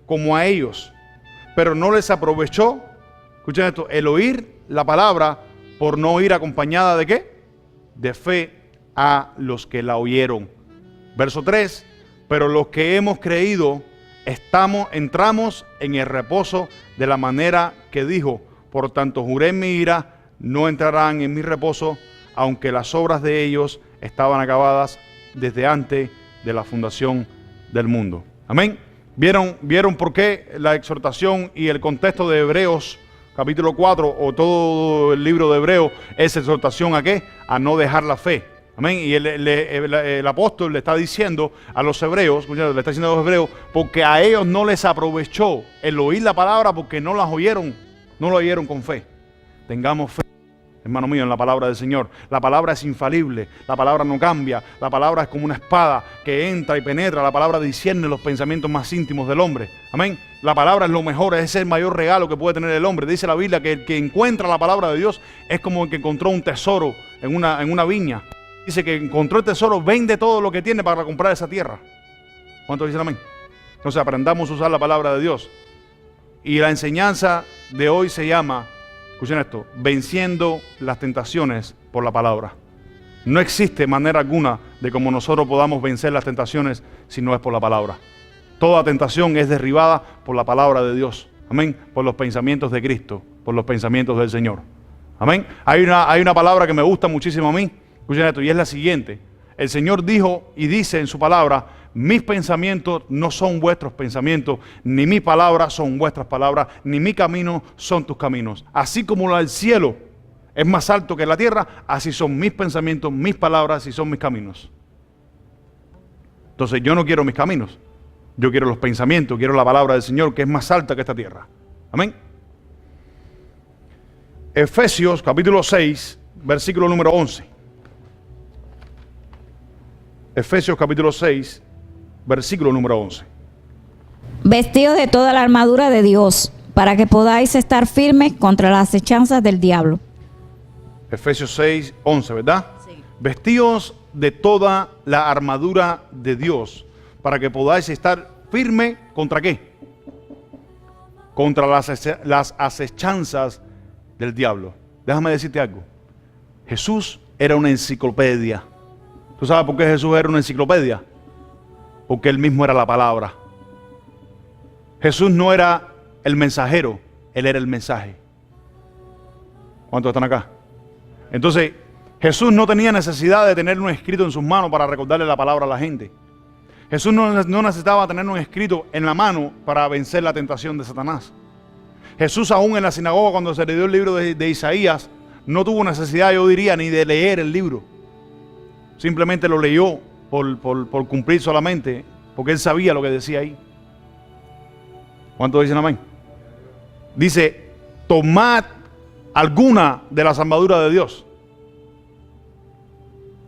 Speaker 1: como a ellos. Pero no les aprovechó, escuchen esto, el oír la palabra por no ir acompañada de ¿qué? De fe a los que la oyeron. Verso 3, pero los que hemos creído entramos en el reposo de la manera que dijo. Por tanto juré en mi ira, no entrarán en mi reposo, aunque las obras de ellos estaban acabadas desde antes de la fundación del mundo. Amén. ¿Vieron por qué la exhortación y el contexto de Hebreos capítulo 4 o todo el libro de Hebreos es exhortación a qué? A no dejar la fe. Amén. Y el apóstol le está diciendo a los hebreos, le está diciendo a los hebreos, porque a ellos no les aprovechó el oír la palabra porque no las oyeron, no lo oyeron con fe. Tengamos fe, hermano mío, en la palabra del Señor. La palabra es infalible, la palabra no cambia, la palabra es como una espada que entra y penetra, la palabra discierne los pensamientos más íntimos del hombre. Amén. La palabra es lo mejor, es el mayor regalo que puede tener el hombre. Dice la Biblia que el que encuentra la palabra de Dios es como el que encontró un tesoro en una viña. Dice que encontró el tesoro, vende todo lo que tiene para comprar esa tierra. ¿Cuántos dicen amén? Entonces aprendamos a usar la palabra de Dios. Y la enseñanza de hoy se llama, escuchen esto, venciendo las tentaciones por la palabra. No existe manera alguna de cómo nosotros podamos vencer las tentaciones si no es por la palabra. Toda tentación es derribada por la palabra de Dios. Amén. Por los pensamientos de Cristo, por los pensamientos del Señor. Amén. Hay una palabra que me gusta muchísimo a mí. Escuchen esto, y es la siguiente. El Señor dijo y dice en su palabra, mis pensamientos no son vuestros pensamientos, ni mis palabras son vuestras palabras, ni mi camino son tus caminos. Así como el cielo es más alto que la tierra, así son mis pensamientos, mis palabras y son mis caminos. Entonces yo no quiero mis caminos, yo quiero los pensamientos, quiero la palabra del Señor que es más alta que esta tierra. Amén. Efesios capítulo 6, versículo número 11. Efesios capítulo 6, versículo número 11.
Speaker 2: Vestidos de toda la armadura de Dios, para que podáis estar firmes contra las acechanzas del diablo.
Speaker 1: Efesios 6, 11, ¿verdad? Sí. Vestidos de toda la armadura de Dios, para que podáis estar firmes ¿contra qué? Contra las acechanzas del diablo. Déjame decirte algo. Jesús era una enciclopedia. ¿Tú sabes por qué Jesús era una enciclopedia? Porque Él mismo era la palabra. Jesús no era el mensajero, Él era el mensaje. ¿Cuántos están acá? Entonces, Jesús no tenía necesidad de tener un escrito en sus manos para recordarle la palabra a la gente. Jesús no necesitaba tener un escrito en la mano para vencer la tentación de Satanás. Jesús, aún en la sinagoga, cuando se le dio el libro de Isaías, no tuvo necesidad, yo diría, ni de leer el libro. Simplemente lo leyó por cumplir solamente, porque él sabía lo que decía ahí. ¿Cuántos dicen amén? Dice, tomad alguna de las armaduras de Dios.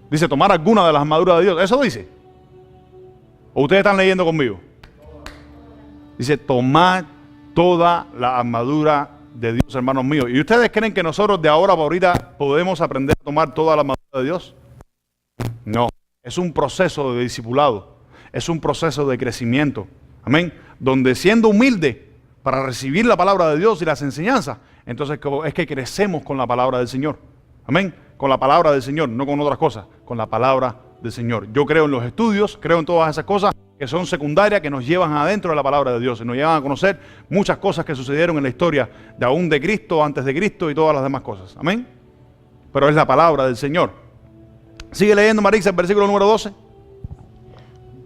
Speaker 1: Dice, tomar alguna de las armaduras de Dios. ¿Eso dice? ¿O ustedes están leyendo conmigo? Dice, tomad toda la armadura de Dios, hermanos míos. ¿Y ustedes creen que nosotros de ahora para ahorita podemos aprender a tomar toda la armadura de Dios? No, es un proceso de discipulado, es un proceso de crecimiento, amén, donde siendo humilde para recibir la palabra de Dios y las enseñanzas, entonces es que crecemos con la palabra del Señor, amén, con la palabra del Señor, no con otras cosas, con la palabra del Señor. Yo creo en los estudios, creo en todas esas cosas que son secundarias, que nos llevan adentro de la palabra de Dios y nos llevan a conocer muchas cosas que sucedieron en la historia de aún de Cristo, antes de Cristo y todas las demás cosas, amén, pero es la palabra del Señor. Sigue leyendo, Marisa, el versículo número 12.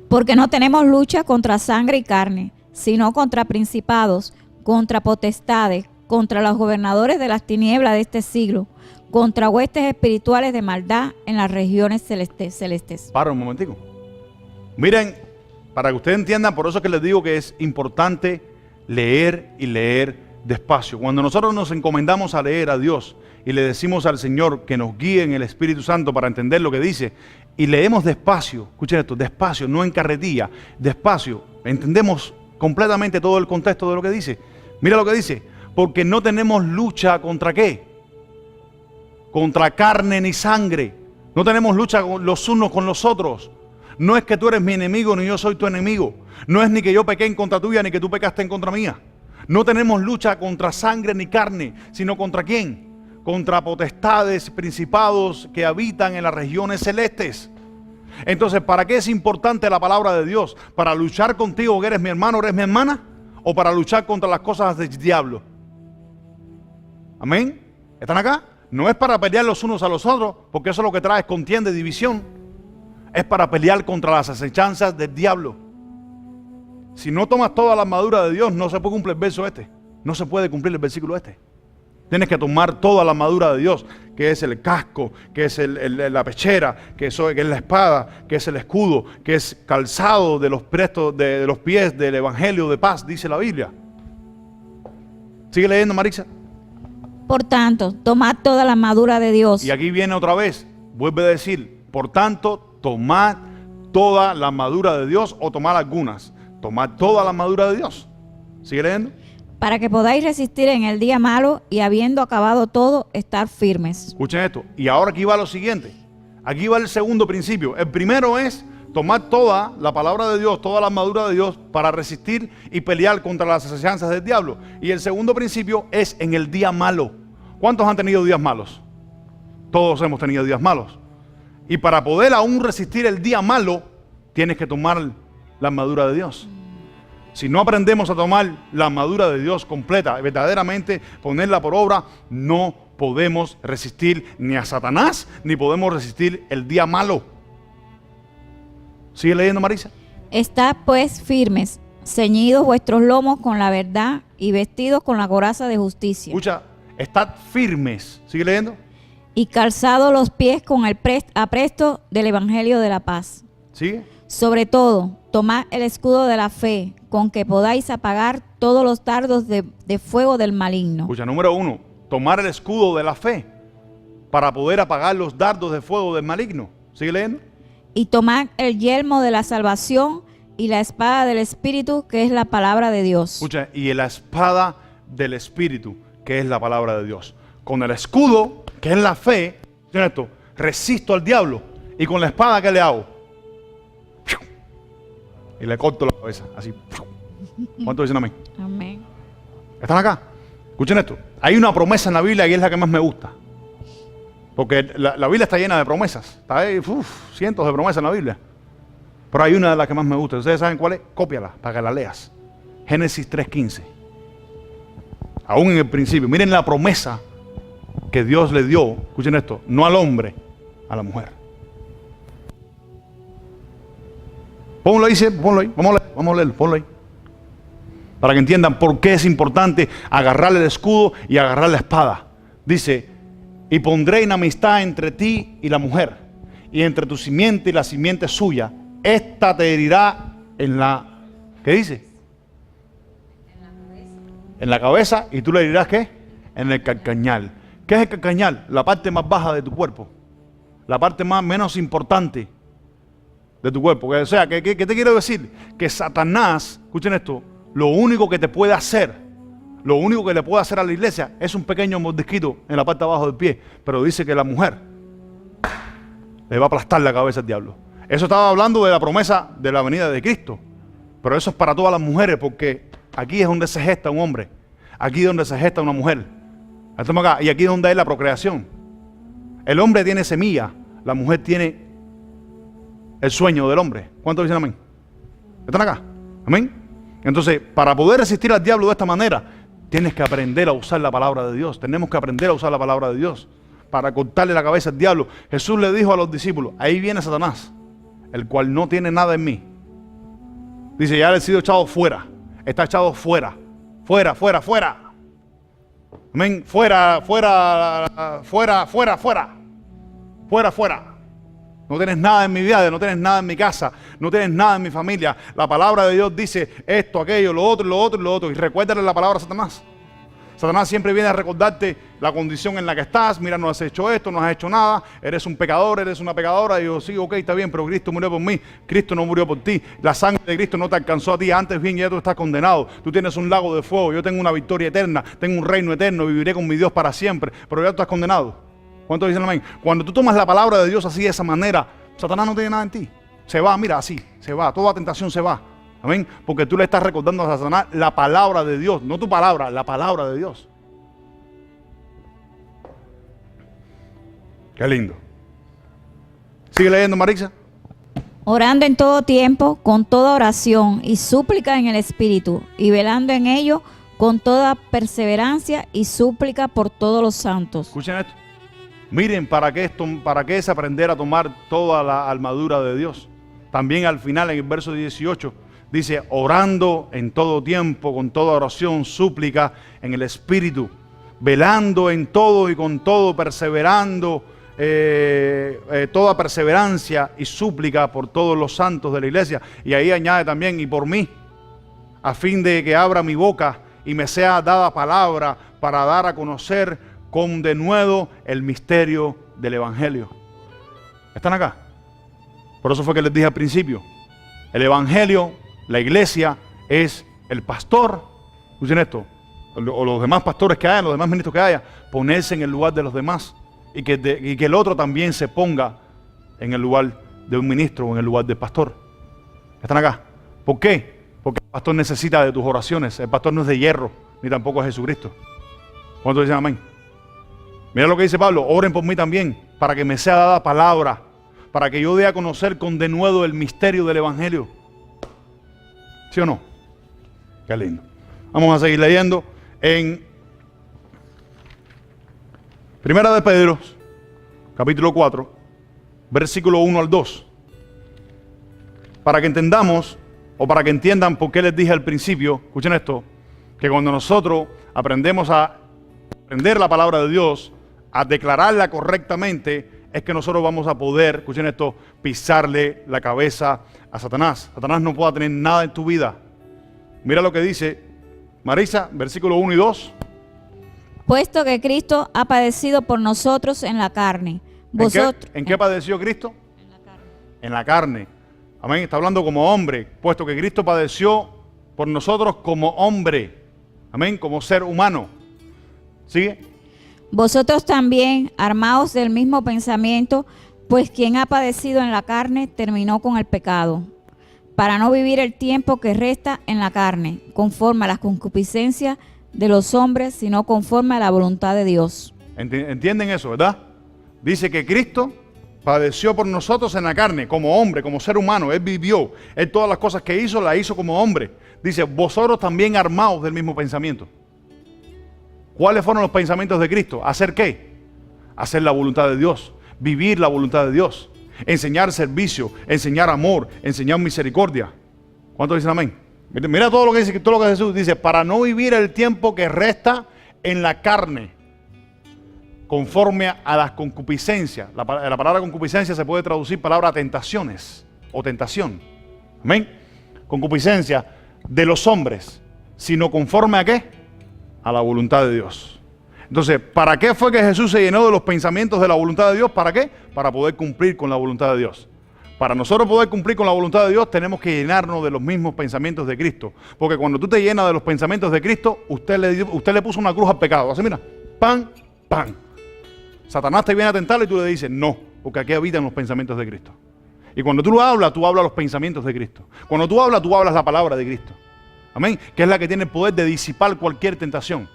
Speaker 2: Porque no tenemos lucha contra sangre y carne, sino contra principados, contra potestades, contra los gobernadores de las tinieblas de este siglo, contra huestes espirituales de maldad en las regiones celestes.
Speaker 1: Para un momentico. Miren, para que ustedes entiendan, por eso es que les digo que es importante leer y leer despacio. Cuando nosotros nos encomendamos a leer a Dios y le decimos al Señor que nos guíe en el Espíritu Santo para entender lo que dice, y leemos despacio, escuchen esto, despacio, no en carretilla, despacio, entendemos completamente todo el contexto de lo que dice. Mira lo que dice, porque no tenemos lucha contra ¿qué? Contra carne ni sangre, no tenemos lucha los unos con los otros. No es que tú eres mi enemigo ni yo soy tu enemigo, no es ni que yo pequé en contra tuya ni que tú pecaste en contra mía. No tenemos lucha contra sangre ni carne, sino contra ¿quién? Contra potestades, principados que habitan en las regiones celestes. Entonces, ¿para qué es importante la palabra de Dios? ¿Para luchar contigo que eres mi hermano o eres mi hermana? ¿O para luchar contra las cosas del diablo? ¿Amén? ¿Están acá? No es para pelear los unos a los otros, porque eso es lo que trae contienda y división. Es para pelear contra las acechanzas del diablo. Si no tomas toda la armadura de Dios, no se puede cumplir el verso este. No se puede cumplir el versículo este. Tienes que tomar toda la armadura de Dios, que es el casco, que es la pechera, que es la espada, que es el escudo, que es calzado de los pies del evangelio de paz, dice la Biblia. Sigue leyendo, Marisa.
Speaker 2: Por tanto, tomad toda la armadura de Dios.
Speaker 1: Y aquí viene otra vez, vuelve a decir, por tanto, tomad toda la armadura de Dios, o tomad algunas. Tomad toda la armadura de Dios. Sigue leyendo.
Speaker 2: Para que podáis resistir en el día malo y habiendo acabado todo, estar firmes.
Speaker 1: Escuchen esto. Y ahora aquí va lo siguiente. Aquí va el segundo principio. El primero es tomar toda la palabra de Dios, toda la armadura de Dios para resistir y pelear contra las acechanzas del diablo. Y el segundo principio es en el día malo. ¿Cuántos han tenido días malos? Todos hemos tenido días malos. Y para poder aún resistir el día malo, tienes que tomar la armadura de Dios. Si no aprendemos a tomar la armadura de Dios completa, verdaderamente ponerla por obra, no podemos resistir ni a Satanás, ni podemos resistir el día malo. ¿Sigue leyendo, Marisa?
Speaker 2: Estad pues firmes, ceñidos vuestros lomos con la verdad y vestidos con la coraza de justicia.
Speaker 1: Escucha, estad firmes. ¿Sigue leyendo?
Speaker 2: Y calzados los pies con el apresto del evangelio de la paz.
Speaker 1: ¿Sigue?
Speaker 2: Sobre todo, tomad el escudo de la fe, con que podáis apagar todos los dardos de fuego del maligno.
Speaker 1: Escucha, número 1, tomar el escudo de la fe para poder apagar los dardos de fuego del maligno. ¿Sigue leyendo?
Speaker 2: Y tomad el yelmo de la salvación y la espada del Espíritu, que es la palabra de Dios.
Speaker 1: Escucha, y la espada del Espíritu, que es la palabra de Dios. Con el escudo, que es la fe, ¿cierto? Resisto al diablo. Y con la espada, ¿qué le hago? Y le corto la cabeza, así. ¿Cuántos dicen amén?
Speaker 2: Amén.
Speaker 1: ¿Están acá? Escuchen esto. Hay una promesa en la Biblia y es la que más me gusta. Porque la Biblia está llena de promesas. Está ahí, cientos de promesas en la Biblia. Pero hay una de las que más me gusta. ¿Ustedes saben cuál es? Cópiala para que la leas. Génesis 3:15. Aún en el principio. Miren la promesa que Dios le dio. Escuchen esto. No al hombre, a la mujer. Ponlo ahí, ponlo ahí. Vamos a leerlo, ponlo ahí. Para que entiendan por qué es importante agarrar el escudo y agarrar la espada. Dice, y pondré enemistad entre ti y la mujer, y entre tu simiente y la simiente suya. Esta te herirá en la... ¿Qué dice? En la cabeza, y tú le herirás, ¿qué? En el calcañal. ¿Qué es el calcañal? La parte más baja de tu cuerpo. La parte menos importante de tu cuerpo. O sea, ¿qué te quiero decir? Que Satanás, escuchen esto, lo único que te puede hacer, lo único que le puede hacer a la iglesia es un pequeño mordisquito en la parte de abajo del pie. Pero dice que la mujer le va a aplastar la cabeza al diablo. Eso estaba hablando de la promesa de la venida de Cristo. Pero eso es para todas las mujeres, porque aquí es donde se gesta un hombre. Aquí es donde se gesta una mujer. Estamos acá. Y aquí es donde hay la procreación. El hombre tiene semilla, la mujer tiene el sueño del hombre. ¿Cuántos dicen amén? ¿Están acá? Amén. Entonces, para poder resistir al diablo de esta manera, tienes que aprender a usar la palabra de Dios. Tenemos que aprender a usar la palabra de Dios para cortarle la cabeza al diablo. Jesús le dijo a los discípulos, ahí viene Satanás, el cual no tiene nada en mí. Dice, ya he sido echado fuera. Está echado fuera. Fuera, fuera, fuera. Amén. Fuera, fuera, fuera, fuera, fuera. Fuera, fuera. No tienes nada en mi vida, no tienes nada en mi casa, no tienes nada en mi familia. La palabra de Dios dice esto, aquello, lo otro, lo otro, lo otro. Y recuérdale la palabra a Satanás. Satanás siempre viene a recordarte la condición en la que estás. Mira, no has hecho esto, no has hecho nada. Eres un pecador, eres una pecadora. Y yo, sí, ok, está bien, pero Cristo murió por mí. Cristo no murió por ti. La sangre de Cristo no te alcanzó a ti. Antes bien, ya tú estás condenado. Tú tienes un lago de fuego. Yo tengo una victoria eterna. Tengo un reino eterno. Viviré con mi Dios para siempre. Pero ya tú estás condenado. ¿Cuántos dicen amén? Cuando tú tomas la palabra de Dios así, de esa manera, Satanás no tiene nada en ti. Se va, mira, así, se va. Toda tentación se va. Amén. Porque tú le estás recordando a Satanás la palabra de Dios. No tu palabra, la palabra de Dios. Qué lindo. Sigue leyendo, Marisa.
Speaker 2: Orando en todo tiempo, con toda oración y súplica en el Espíritu, y velando en ello con toda perseverancia y súplica por todos los santos.
Speaker 1: Escuchen esto. Miren, ¿para qué es aprender a tomar toda la armadura de Dios? También al final, en el verso 18, dice, orando en todo tiempo, con toda oración, súplica en el Espíritu, velando en todo y con todo, perseverando, toda perseverancia y súplica por todos los santos de la iglesia. Y ahí añade también, y por mí, a fin de que abra mi boca y me sea dada palabra para dar a conocer con denuedo el misterio del Evangelio. ¿Están acá? Por eso fue que les dije al principio, el Evangelio, la iglesia, es el pastor, escuchen esto, o los demás pastores que haya, los demás ministros que haya, ponerse en el lugar de los demás y que el otro también se ponga en el lugar de un ministro o en el lugar del pastor. ¿Están acá? ¿Por qué? Porque el pastor necesita de tus oraciones. El pastor no es de hierro, ni tampoco es Jesucristo. ¿Cuántos dicen amén? Mira lo que dice Pablo, oren por mí también, para que me sea dada palabra, para que yo dé a conocer con denuedo el misterio del Evangelio. ¿Sí o no? Qué lindo. Vamos a seguir leyendo en Primera de Pedro, capítulo 4, versículo 1 al 2. Para que entendamos, o para que entiendan por qué les dije al principio, escuchen esto, que cuando nosotros aprendemos a aprender la palabra de Dios, a declararla correctamente, es que nosotros vamos a poder, escuchen esto, pisarle la cabeza a Satanás. Satanás no puede tener nada en tu vida. Mira lo que dice Marisa, versículo 1 y 2.
Speaker 2: Puesto que Cristo ha padecido por nosotros en la carne.
Speaker 1: ¿En qué padeció Cristo?
Speaker 2: En la carne.
Speaker 1: En la carne. Amén. Está hablando como hombre. Puesto que Cristo padeció por nosotros como hombre. Amén. Como ser humano. ¿Sigue?
Speaker 2: Vosotros también, armaos del mismo pensamiento, pues quien ha padecido en la carne terminó con el pecado, para no vivir el tiempo que resta en la carne, conforme a las concupiscencias de los hombres, sino conforme a la voluntad de Dios.
Speaker 1: ¿Entienden eso, verdad? Dice que Cristo padeció por nosotros en la carne, como hombre, como ser humano. Él vivió, Él todas las cosas que hizo, las hizo como hombre. Dice, vosotros también armaos del mismo pensamiento. ¿Cuáles fueron los pensamientos de Cristo? ¿Hacer qué? Hacer la voluntad de Dios, vivir la voluntad de Dios. enseñar servicio, enseñar amor, enseñar misericordia. ¿Cuántos dicen amén? Mira todo lo que dice, todo lo que Jesús dice, para no vivir el tiempo que resta en la carne, conforme a las concupiscencias. La palabra concupiscencia se puede traducir palabra tentaciones o tentación. Amén. Concupiscencia de los hombres, sino conforme a ¿qué? A la voluntad de Dios. Entonces, ¿para qué fue que Jesús se llenó de los pensamientos de la voluntad de Dios? ¿Para qué? Para poder cumplir con la voluntad de Dios. Para nosotros poder cumplir con la voluntad de Dios, tenemos que llenarnos de los mismos pensamientos de Cristo. Porque cuando tú te llenas de los pensamientos de Cristo, usted le puso una cruz al pecado. Así, mira, pan, pan. Satanás te viene a tentar y tú le dices, no, porque aquí habitan los pensamientos de Cristo. Y cuando tú hablas los pensamientos de Cristo. Cuando tú hablas la palabra de Cristo. Amén. Que es la que tiene el poder de disipar cualquier tentación.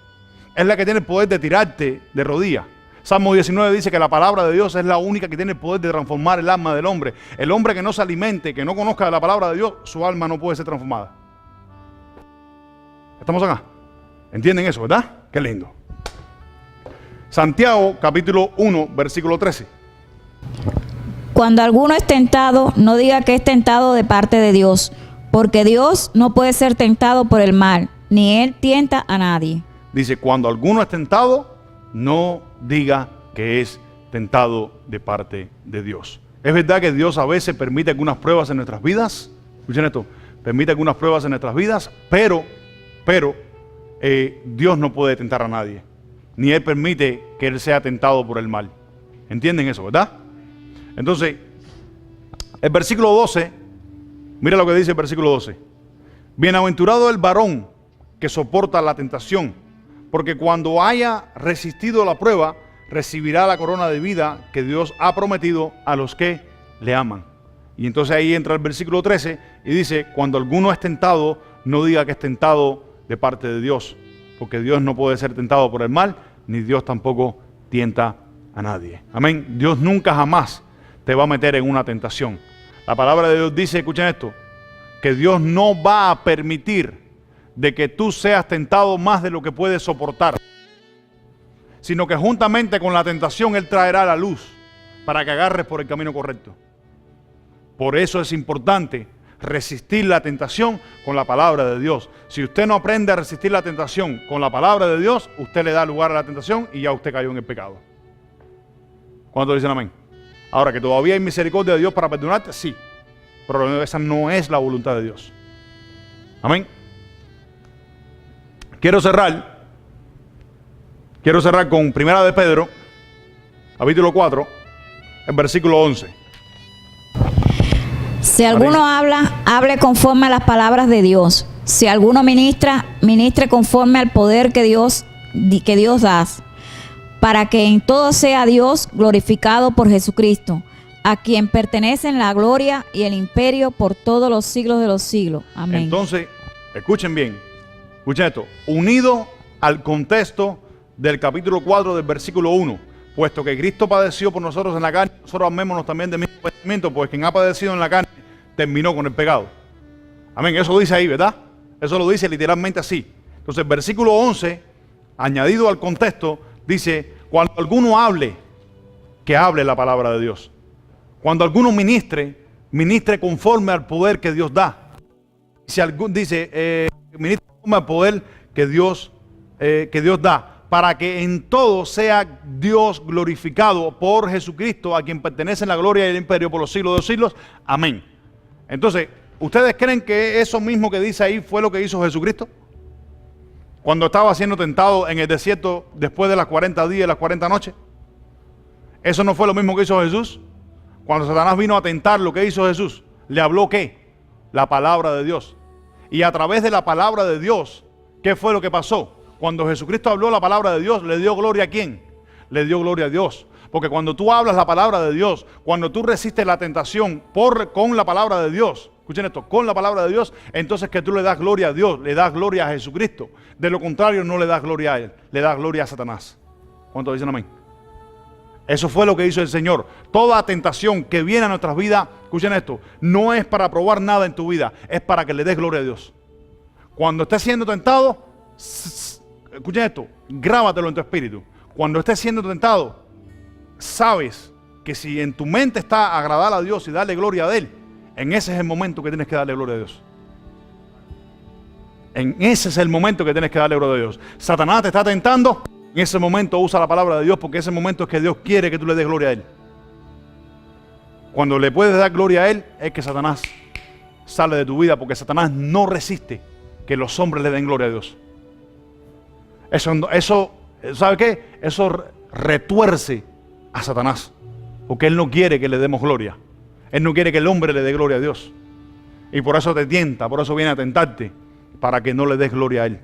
Speaker 1: Es la que tiene el poder de tirarte de rodillas. Salmo 19 dice que la palabra de Dios es la única que tiene el poder de transformar el alma del hombre. El hombre que no se alimente, que no conozca de la palabra de Dios, su alma no puede ser transformada. ¿Estamos acá? ¿Entienden eso, verdad? Qué lindo. Santiago, capítulo 1, versículo 13.
Speaker 2: Cuando alguno es tentado, no diga que es tentado de parte de Dios, porque Dios no puede ser tentado por el mal, ni Él tienta a nadie.
Speaker 1: Dice, cuando alguno es tentado, no diga que es tentado de parte de Dios. ¿Es verdad que Dios a veces permite algunas pruebas en nuestras vidas? Escuchen esto, permite algunas pruebas en nuestras vidas, pero Dios no puede tentar a nadie. Ni Él permite que Él sea tentado por el mal. ¿Entienden eso, verdad? Entonces, el versículo 12, mira lo que dice el versículo 12. Bienaventurado el varón que soporta la tentación, porque cuando haya resistido la prueba, recibirá la corona de vida que Dios ha prometido a los que le aman. Y entonces ahí entra el versículo 13 y dice, cuando alguno es tentado, no diga que es tentado de parte de Dios, porque Dios no puede ser tentado por el mal, ni Dios tampoco tienta a nadie. Amén. Dios nunca jamás te va a meter en una tentación. La palabra de Dios dice, escuchen esto, que Dios no va a permitir de que tú seas tentado más de lo que puedes soportar, sino que juntamente con la tentación Él traerá la luz para que agarres por el camino correcto. Por eso es importante resistir la tentación con la palabra de Dios. Si usted no aprende a resistir la tentación con la palabra de Dios, usted le da lugar a la tentación y ya usted cayó en el pecado. ¿Cuántos dicen amén? Ahora, que todavía hay misericordia de Dios para perdonarte, sí, pero esa no es la voluntad de Dios. Amén. Quiero cerrar con Primera de Pedro, capítulo 4, el versículo 11.
Speaker 2: Si alguno habla, hable conforme a las palabras de Dios. Si alguno ministra, ministre conforme al poder que Dios da, para que en todo sea Dios glorificado por Jesucristo, a quien pertenecen la gloria y el imperio por todos los siglos de los siglos. Amén.
Speaker 1: Entonces, escuchen bien, escuchen esto, unido al contexto del capítulo 4 del versículo 1, puesto que Cristo padeció por nosotros en la carne, nosotros amémonos también del mismo padecimiento, pues quien ha padecido en la carne terminó con el pecado. Amén, eso dice ahí, ¿verdad? Eso lo dice literalmente así. Entonces, el versículo 11, añadido al contexto, dice, cuando alguno hable, que hable la palabra de Dios. Cuando alguno ministre, ministre conforme al poder que Dios da. Si algún dice, ministre conforme al poder que Dios da, para que en todo sea Dios glorificado por Jesucristo, a quien pertenece la gloria y el imperio por los siglos de los siglos. Amén. Entonces, ¿ustedes creen que eso mismo que dice ahí fue lo que hizo Jesucristo? Cuando estaba siendo tentado en el desierto después de las 40 días y las 40 noches. ¿Eso no fue lo mismo que hizo Jesús? Cuando Satanás vino a tentar, lo que hizo Jesús, ¿le habló qué? La palabra de Dios. Y a través de la palabra de Dios, ¿qué fue lo que pasó? Cuando Jesucristo habló la palabra de Dios, ¿le dio gloria a quién? Le dio gloria a Dios. Porque cuando tú hablas la palabra de Dios, cuando tú resistes la tentación con la palabra de Dios, escuchen esto, con la palabra de Dios, entonces que tú le das gloria a Dios, le das gloria a Jesucristo. De lo contrario, no le das gloria a Él, le das gloria a Satanás. ¿Cuántos dicen amén? Eso fue lo que hizo el Señor. Toda tentación que viene a nuestras vidas, escuchen esto, no es para probar nada en tu vida, es para que le des gloria a Dios. Cuando estés siendo tentado, escuchen esto, grábatelo en tu espíritu. Cuando estés siendo tentado, sabes que si en tu mente está agradar a Dios y darle gloria a Él, en ese es el momento que tienes que darle gloria a Dios. En ese es el momento que tienes que darle gloria a Dios. Satanás te está tentando, en ese momento usa la palabra de Dios, porque ese momento es que Dios quiere que tú le des gloria a Él. Cuando le puedes dar gloria a Él, es que Satanás sale de tu vida, porque Satanás no resiste que los hombres le den gloria a Dios. Eso, ¿sabe qué? Eso retuerce a Satanás, porque Él no quiere que le demos gloria. Él no quiere que el hombre le dé gloria a Dios. Y por eso te tienta, por eso viene a tentarte, para que no le des gloria a Él.